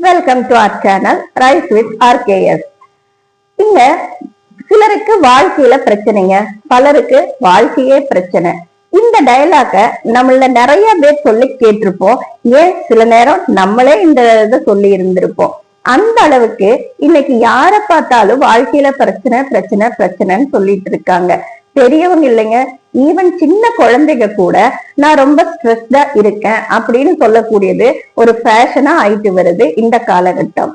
Welcome to our channel rise with RKS. இங்க சிலருக்கு வாழ்க்கையில பிரச்சனைங்க, பலருக்கு வாழ்க்கையே பிரச்சனை. இந்த டயலாக நம்மள நிறைய பேர் சொல்லி கேட்டிருப்போம். ஏன் சில நேரம் நம்மளே இந்த இதை சொல்லி இருந்திருப்போம். அந்த அளவுக்கு இன்னைக்கு யார பார்த்தாலும் வாழ்க்கையில பிரச்சனை பிரச்சனை பிரச்சனைன்னு சொல்லிட்டு இருக்காங்க. பெரியவங்க இல்லைங்க, ஈவன் சின்ன குழந்தைங்க கூட நான் ரொம்ப ஸ்ட்ரெஸ்டா இருக்கேன் அப்படின்னு சொல்லக்கூடியது ஒரு ஃபேஷனா ஆயிட்டு வருது இந்த காலகட்டம்.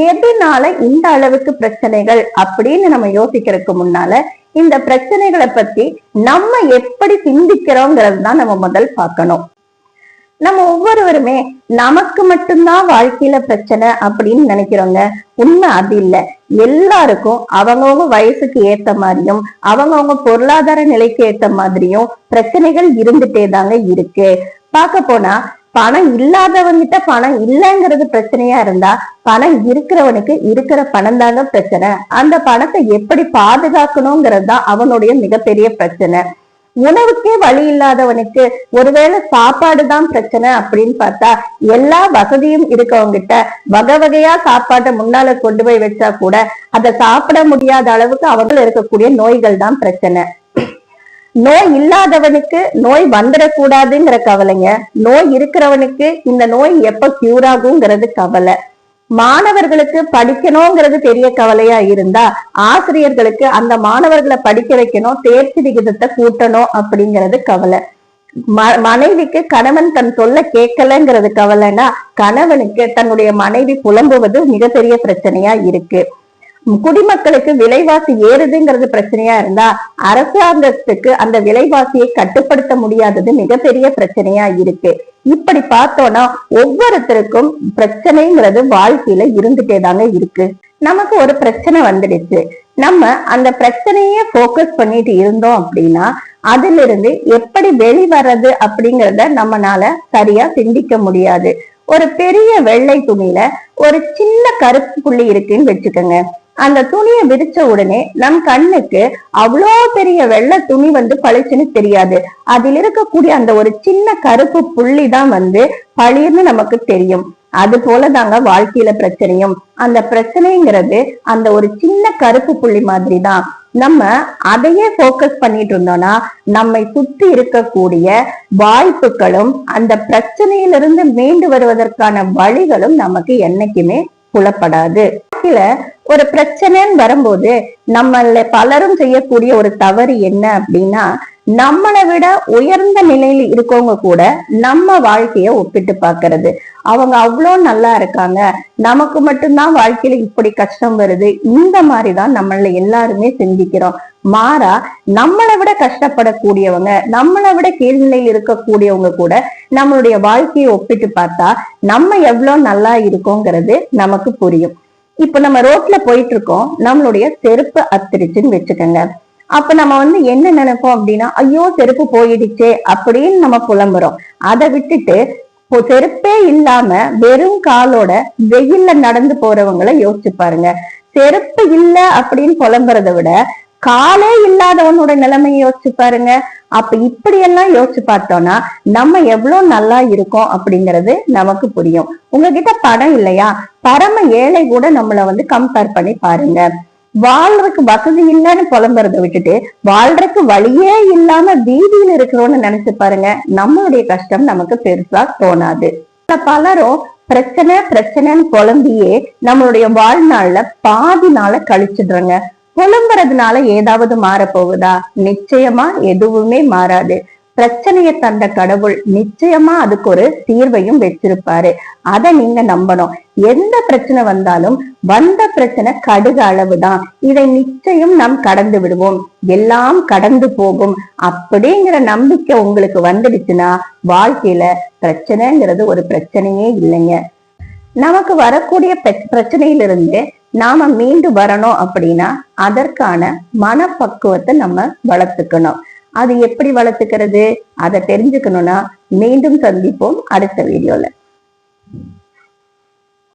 எதனால இந்த அளவுக்கு பிரச்சனைகள் அப்படின்னு நம்ம யோசிக்கிறதுக்கு முன்னால இந்த பிரச்சனைகளை பத்தி நம்ம எப்படி சிந்திக்கிறோங்கிறது தான் நம்ம முதல் பார்க்கணும். நம்ம ஒவ்வொருவருமே நமக்கு மட்டும்தான் வாழ்க்கையில பிரச்சனை அப்படின்னு நினைக்கிறோங்க. உண்மை அது இல்ல. எல்லாருக்கும் அவங்கவுங்க வயசுக்கு ஏத்த மாதிரியும் அவங்கவுங்க பொருளாதார நிலைக்கு ஏத்த மாதிரியும் பிரச்சனைகள் இருந்துட்டே தாங்க இருக்கு. பார்க்க போனா பணம் இல்லாதவங்கிட்ட பணம் இல்லைங்கிறது பிரச்சனையா இருந்தா, பணம் இருக்கிறவனுக்கு இருக்கிற பணம் தாங்க பிரச்சனை. அந்த பணத்தை எப்படி பாதுகாக்கணுங்கிறது தான் அவனுடைய மிகப்பெரிய பிரச்சனை. உணவுக்கே வழி இல்லாதவனுக்கு ஒருவேளை சாப்பாடுதான் பிரச்சனை அப்படின்னு பார்த்தா, எல்லா வசதியும் இருக்கவங்க கிட்ட வகை வகையா சாப்பாட்டை முன்னால கொண்டு போய் வச்சா கூட அதை சாப்பிட முடியாத அளவுக்கு அவங்க இருக்கக்கூடிய நோய்கள் தான் பிரச்சனை. நோய் இல்லாதவனுக்கு நோய் வந்துடக்கூடாதுங்கிற கவலைங்க, நோய் இருக்கிறவனுக்கு இந்த நோய் எப்ப கியூர் ஆகுங்கிறது கவலை. மாணவர்களுக்கு படிக்கணுங்கிறது பெரிய கவலையா இருந்தா, ஆசிரியர்களுக்கு அந்த மாணவர்களை படிக்க வைக்கணும், தேர்ச்சி விகிதத்தை கூட்டணும் அப்படிங்கிறது கவலை. மனைவிக்கு கணவன் தன் சொல்ல கேட்கலங்கிறது கவலைன்னா, கணவனுக்கு தன்னுடைய மனைவி புலம்புவது மிகப்பெரிய பிரச்சனையா இருக்கு. குடிமக்களுக்கு விலைவாசி ஏறுதுங்கிறது பிரச்சனையா இருந்தா, அரசாங்கத்துக்கு அந்த விலைவாசியை கட்டுப்படுத்த முடியாதது மிகப்பெரிய பிரச்சனையா இருக்கு. இப்படி பார்த்தோம்னா ஒவ்வொருத்தருக்கும் பிரச்சனைங்கிறது வாழ்க்கையில இருந்துட்டே தாங்க இருக்கு. நமக்கு ஒரு பிரச்சனை வந்துடுச்சு, நம்ம அந்த பிரச்சனையே போக்கஸ் பண்ணிட்டு இருந்தோம் அப்படின்னா அதுல இருந்து எப்படி வெளிவரது அப்படிங்கறத நம்மளால சரியா சிந்திக்க முடியாது. ஒரு பெரிய வெள்ளை துணியில ஒரு சின்ன கருப்பு புள்ளி இருக்குன்னு வச்சுக்கோங்க. அந்த துணியை விரிச்ச உடனே நம் கண்ணுக்கு அவ்வளோ பெரிய வெள்ளை துணி பளிச்சுன்னு தெரியாது. அதில் இருக்கக்கூடிய அந்த ஒரு சின்ன கருப்பு புள்ளி தான் பளிர்னு நமக்கு தெரியும். அது போலதாங்க வாழ்க்கையில பிரச்சனையும். அந்த பிரச்சனைங்கிறது அந்த ஒரு சின்ன கருப்பு புள்ளி மாதிரி தான். நம்ம அதையே போக்கஸ் பண்ணிட்டு இருந்தோம்னா நம்மை சுற்றி இருக்கக்கூடிய வாய்ப்புகளும் அந்த பிரச்சனையிலிருந்து மீண்டு வருவதற்கான வழிகளும் நமக்கு என்னைக்குமே புலப்படாது. ஒரு பிரச்சனைன்னு வரும்போது நம்மள பலரும் செய்யக்கூடிய ஒரு தவறு என்ன அப்படின்னா, நம்மளை விட உயர்ந்த நிலையில இருக்கவங்க கூட நம்ம வாழ்க்கைய ஒப்பிட்டு பாக்குறது. அவங்க அவ்வளோ நல்லா இருக்காங்க, நமக்கு மட்டும்தான் வாழ்க்கையில இப்படி கஷ்டம் வருது, இந்த மாதிரிதான் நம்மள எல்லாருமே சிந்திக்கிறோம். மாறா நம்மளை விட கஷ்டப்படக்கூடியவங்க, நம்மளை விட கீழ்நிலையில் இருக்கக்கூடியவங்க கூட நம்மளுடைய வாழ்க்கையை ஒப்பிட்டு பார்த்தா நம்ம எவ்வளவு நல்லா இருக்கோங்கிறது நமக்கு புரியும். இப்ப நம்ம ரோட்ல போயிட்டு இருக்கோம், நம்மளுடைய செருப்பு அத்திருச்சுன்னு வச்சுக்கோங்க. அப்ப நம்ம என்ன நினைப்போம் அப்படின்னா, ஐயோ செருப்பு போயிடுச்சே அப்படின்னு நம்ம புலம்புறோம். அதை விட்டுட்டு செருப்பே இல்லாம வெறும் காலோட வெயில்ல நடந்து போறவங்களை யோசிச்சு பாருங்க. செருப்பு இல்ல அப்படின்னு புலம்புறதை விட காலே இல்லாதவனோட நிலைமையை யோசிச்சு பாருங்க. அப்ப இப்படி எல்லாம் யோசிச்சு பார்த்தோம்னா நம்ம எவ்வளவு நல்லா இருக்கோம் அப்படிங்கிறது நமக்கு புரியும். உங்ககிட்ட பணம் இல்லையா, பரம ஏழை கூட நம்மள கம்பேர் பண்ணி பாருங்க. வாழ்றதுக்கு வசதி இல்லைன்னு புலம்புறதை விட்டுட்டு வாழ்றதுக்கு வழியே இல்லாம வீதியில இருக்கிறோம்னு நினைச்சு பாருங்க. நம்மளுடைய கஷ்டம் நமக்கு பெருசா தோணாது. பலரும் பிரச்சனை பிரச்சனைன்னு புலம்பியே நம்மளுடைய வாழ்நாள்ல பாதி நாளை கழிச்சிடுறாங்க. புலம்புறதுனால ஏதாவது மாறப்போகுதா? நிச்சயமா எதுவுமே மாறாது. பிரச்சனையை தந்த கடவுள் நிச்சயமா அதுக்கு ஒரு தீர்வையும் வச்சிருப்பாரு. அதை நீங்க நம்பணும். எந்த பிரச்சனை வந்தாலும் வந்த பிரச்சனை கடுகு அளவுதான், இதை நிச்சயம் நாம் கடந்து விடுவோம், எல்லாம் கடந்து போகும் அப்படிங்கிற நம்பிக்கை உங்களுக்கு வந்துடுச்சுன்னா வாழ்க்கையில பிரச்சனைங்கிறது ஒரு பிரச்சனையே இல்லைங்க. நமக்கு வரக்கூடிய பிரச்சனையிலிருந்து நாம மீண்டு வரணும் அப்படின்னா அதற்கான மனப்பக்குவத்தை நம்ம வளர்த்துக்கணும். அது எப்படி வளர்த்துக்கிறது, அதை தெரிஞ்சுக்கணும்னா மீண்டும் சந்திப்போம் அடுத்த வீடியோல.